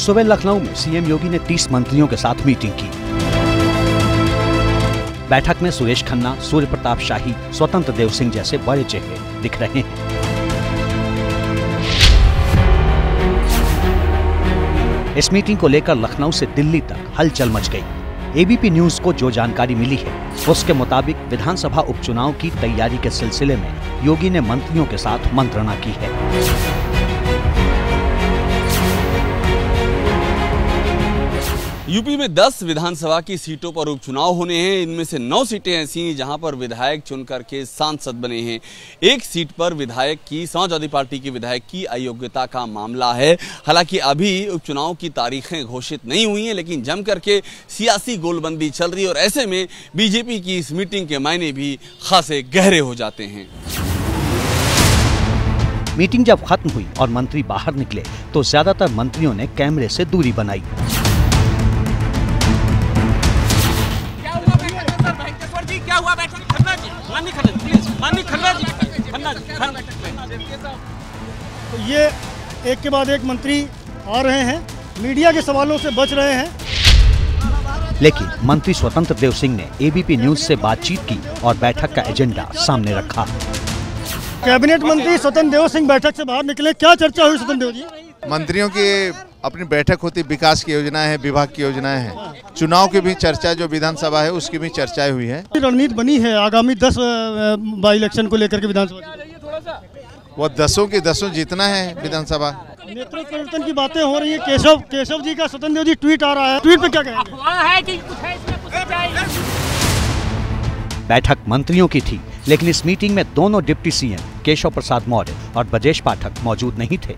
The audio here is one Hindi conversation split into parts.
सुबह लखनऊ में सीएम योगी ने 30 मंत्रियों के साथ मीटिंग की। बैठक में सुरेश खन्ना, सूर्य प्रताप शाही, स्वतंत्र देव सिंह जैसे बड़े चेहरे दिख रहे हैं। इस मीटिंग को लेकर लखनऊ से दिल्ली तक हलचल मच गई। एबीपी न्यूज को जो जानकारी मिली है उसके मुताबिक विधानसभा उपचुनाव की तैयारी के सिलसिले में योगी ने मंत्रियों के साथ मंत्रणा की है। यूपी में 10 विधानसभा की सीटों पर उपचुनाव होने हैं। इनमें से 9 सीटें ऐसी हैं जहां पर विधायक चुन करके सांसद बने हैं। एक सीट पर विधायक की, समाजवादी पार्टी के विधायक की अयोग्यता का मामला है। हालांकि अभी उपचुनाव की तारीखें घोषित नहीं हुई हैं, लेकिन जम करके सियासी गोलबंदी चल रही है और ऐसे में बीजेपी की इस मीटिंग के मायने भी खासे गहरे हो जाते हैं। मीटिंग जब खत्म हुई और मंत्री बाहर निकले तो ज्यादातर मंत्रियों ने कैमरे से दूरी बनाई। तो ये एक के बाद एक मंत्री आ रहे हैं, मीडिया के सवालों से बच रहे हैं। लेकिन मंत्री स्वतंत्र देव सिंह ने एबीपी न्यूज से बातचीत की और बैठक का एजेंडा सामने रखा। कैबिनेट मंत्री स्वतंत्र देव सिंह बैठक से बाहर निकले, क्या चर्चा हुई स्वतंत्र देव जी? मंत्रियों की अपनी बैठक होती, विकास की योजनाएं हैं, विभाग की योजनाएं हैं, चुनाव की भी चर्चा, जो विधानसभा है उसकी भी चर्चाएं हुई है। रणनीति बनी है आगामी 10 बाई इलेक्शन को लेकर के विधानसभा, वो 10 की 10 जीतना है विधानसभा। नेतृत्व परिवर्तन की बातें हो रही है। केशव जी का स्वतंत्र देव जी ट्वीट आ रहा है, ट्वीट पे क्या कहेंगे? बैठक मंत्रियों की थी, लेकिन इस मीटिंग में दोनों डिप्टी सीएम केशव प्रसाद मौर्य और ब्रजेश पाठक मौजूद नहीं थे।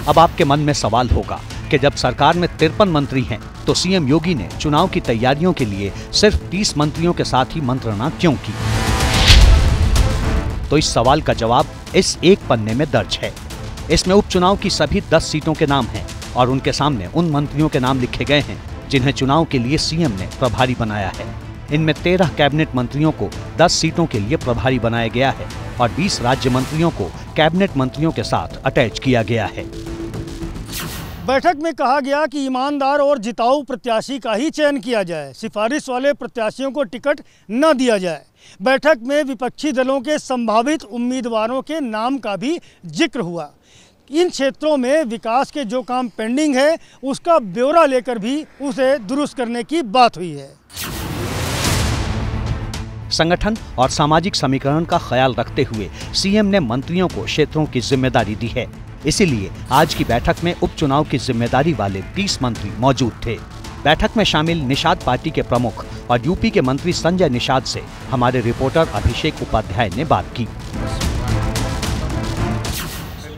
अब आपके मन में सवाल होगा कि जब सरकार में 53 मंत्री हैं, तो सीएम योगी ने चुनाव की तैयारियों के लिए सिर्फ 30 मंत्रियों के साथ ही मंत्रणा क्यों की? तो इस सवाल का जवाब इस एक पन्ने में दर्ज है। इसमें उपचुनाव की सभी 10 सीटों के नाम हैं और उनके सामने उन मंत्रियों के नाम लिखे गए हैं जिन्हें चुनाव के लिए सीएम ने प्रभारी बनाया है। इनमें 13 कैबिनेट मंत्रियों को 10 सीटों के लिए प्रभारी बनाया गया है और 20 राज्य मंत्रियों को कैबिनेट मंत्रियों के साथ अटैच किया गया है। बैठक में कहा गया कि ईमानदार और जिताऊ प्रत्याशी का ही चयन किया जाए, सिफारिश वाले प्रत्याशियों को टिकट न दिया जाए। बैठक में विपक्षी दलों के संभावित उम्मीदवारों के नाम का भी जिक्र हुआ। इन क्षेत्रों में विकास के जो काम पेंडिंग है उसका ब्यौरा लेकर भी उसे दुरुस्त करने की बात हुई है। संगठन और सामाजिक समीकरण का ख्याल रखते हुए सीएम ने मंत्रियों को क्षेत्रों की जिम्मेदारी दी है। इसीलिए आज की बैठक में उपचुनाव की जिम्मेदारी वाले 30 मंत्री मौजूद थे। बैठक में शामिल निषाद पार्टी के प्रमुख और यूपी के मंत्री संजय निषाद से हमारे रिपोर्टर अभिषेक उपाध्याय ने बात की।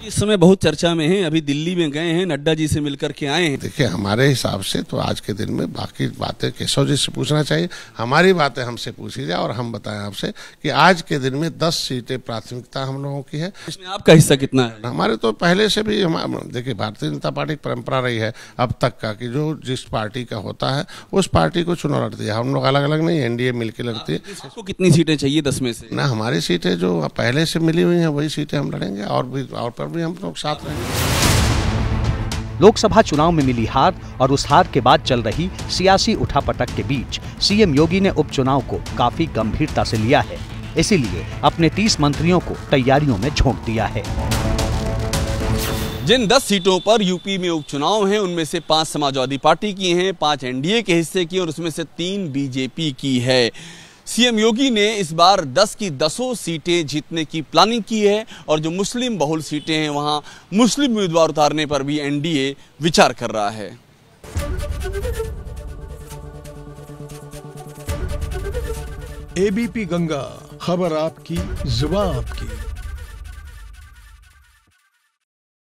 इस समय बहुत चर्चा में हैं, अभी दिल्ली में गए हैं, नड्डा जी से मिलकर के आए हैं। देखिए, हमारे हिसाब से तो आज के दिन में बाकी बातें केशव जी से पूछना चाहिए, हमारी बातें हमसे पूछी जाए और हम बताएं आपसे कि आज के दिन में 10 सीटें प्राथमिकता हम लोगों की है। इसमें आपका हिस्सा कितना है? हमारे तो पहले से भी देखिए, भारतीय जनता पार्टी की परंपरा रही है अब तक का कि जो जिस पार्टी का होता है उस पार्टी को चुनाव लड़ती है। हम लोग अलग अलग नहीं, एनडीए मिलकर लड़ती है। आपको कितनी सीटें चाहिए 10 में से? ना, हमारी सीटें जो पहले से मिली हुई है वही सीटें हम लड़ेंगे और पर भी हम लोग साथ रहेंगे। लोकसभा चुनाव में मिली हार और उस हार के बाद चल रही सियासी उठापटक के बीच सीएम योगी ने उपचुनाव को काफी गंभीरता से लिया है। इसीलिए अपने 30 मंत्रियों को तैयारियों में झोंक दिया है। जिन 10 सीटों पर यूपी में उपचुनाव हैं, उनमें से 5 समाजवादी पार्टी की हैं, 5 एनडीए के हिस्से की और उसमें से 3 बीजेपी की है। सीएम योगी ने इस बार 10 की 10 सीटें जीतने की प्लानिंग की है और जो मुस्लिम बहुल सीटें हैं वहां मुस्लिम उम्मीदवार उतारने पर भी एनडीए विचार कर रहा है। एबीपी गंगा, खबर आपकी, जुबान आपकी।